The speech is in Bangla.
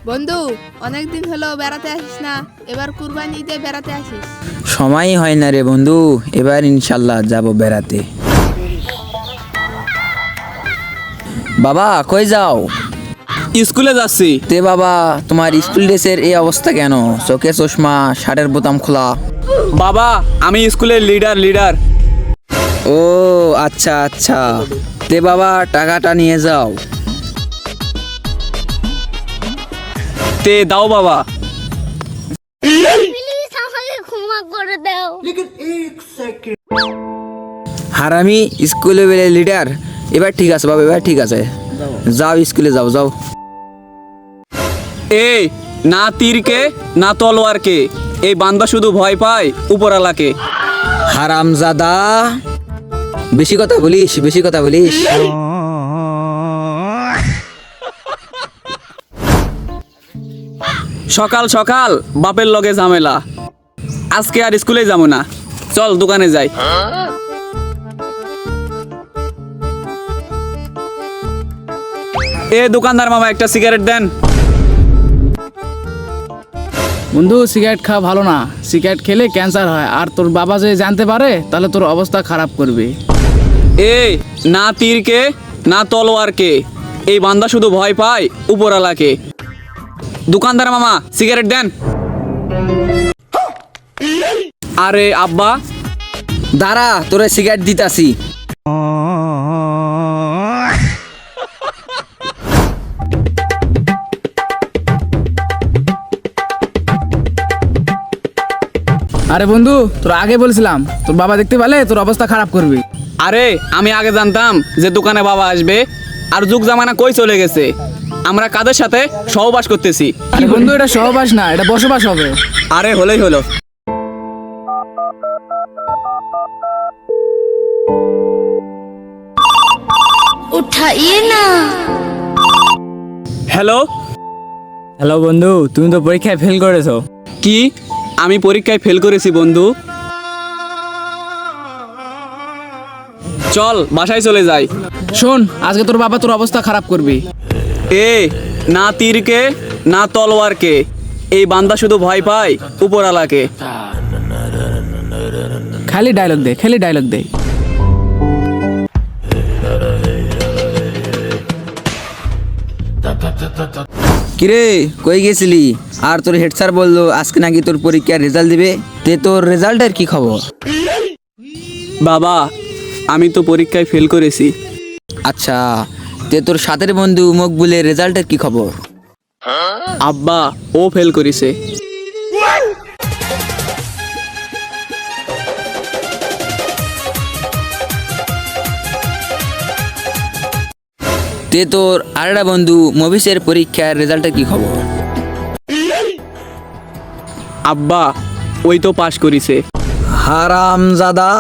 বন্ধু, অনেকদিন হলো বেড়াতে আসিস না, এবার কুরবানি ঈদে বেড়াতে আসিস। সময়ই হয় না রে বন্ধু, এবার ইনশাল্লাহ যাব বেড়াতে। বাবা কই যাও? স্কুলে যাচ্ছি। তে বাবা, তোমার স্কুল ড্রেসের এই অবস্থা কেন? চোখে চশমা, শার্টের বোতাম খোলা। বাবা, আমি স্কুলের লিডার। ও আচ্ছা আচ্ছা, তে বাবা টাকাটা নিয়ে যাও। তে দাও বাবা। প্লিজ আমাকে ক্ষমা করে দাও। হারামি স্কুলে বেলে লিডার। এবার ঠিক আছে বাবা, এবার ঠিক আছে, যাও স্কুলে যাও যাও। এই না তীরকে না তলোয়ারকে, এই বান্দা শুধু ভয় পায় উপরালাকে। হারামজাদা, বেশি কথা বলিস, বেশি কথা বলিস। সকাল সকাল বাপের লগে ঝামেলা, আজকে আর স্কুলে যাবো না, চল দোকানে যাই। এ দোকানদার মামা, একটা সিগারেট দেন। বন্ধু, সিগারেট খাওয়া ভালো না। সিগারেট খেলে ক্যান্সার হয়, আর তোর বাবা যদি জানতে পারে তাহলে তোর অবস্থা খারাপ করবে। এই না তীরকে না তলোয়ারকে, এই বান্দা শুধু ভয় পায় উপরালাকে। দোকানদার মামা, সিগারেট দেন। আরে আব্বা, দাঁড়া, তোরে সিগারেট দিতাছি। আরে বন্ধু, তোর আগে বলছিলাম তোর বাবা দেখতে পেলে তোর অবস্থা খারাপ করবে। আরে আমি আগে জানতাম যে দোকানে বাবা আসবে, আর যুগ জামানা কই চলে গেছে। আমরা কাদের সাথে সহবাস করতেছি। আরে বন্ধু, এটা সহবাস না, এটা বসবাস হবে। আরে হলেই হলো। উঠাইয়ে না। হ্যালো। হ্যালো বন্ধু, তুমি তো পরীক্ষায় ফেল করেছো। কি? আমি পরীক্ষায় ফেল করেছি বন্ধু? চল বাসায় চলে যাই। শোন, আজকে তোর বাবা তোর অবস্থা খারাপ করবে। এ না তীরকে না তলোয়ারকে, এই বান্দা শুধু ভয় পায় উপরালাকে। খালি ডায়লগ দে, খালি ডায়লগ দে। কিরে কই গেছিলি? আর তোর হেড স্যার বললো আজকে নাকি তোর পরীক্ষার রেজাল্ট দিবে। তে তোর রেজাল্টের কি খবর? বাবা, আমি তো পরীক্ষায় ফেল করেছি। আচ্ছা, তে তোর সাথের বন্ধু মকবুলের রেজাল্টের কি খবর? আব্বা, ও ফেল করেছে। তে তোর আরেকটা বন্ধু মবিসের পরীক্ষার রেজাল্টের কি খবর? আব্বা, ওই তো পাশ করেছে। হারামজাদা।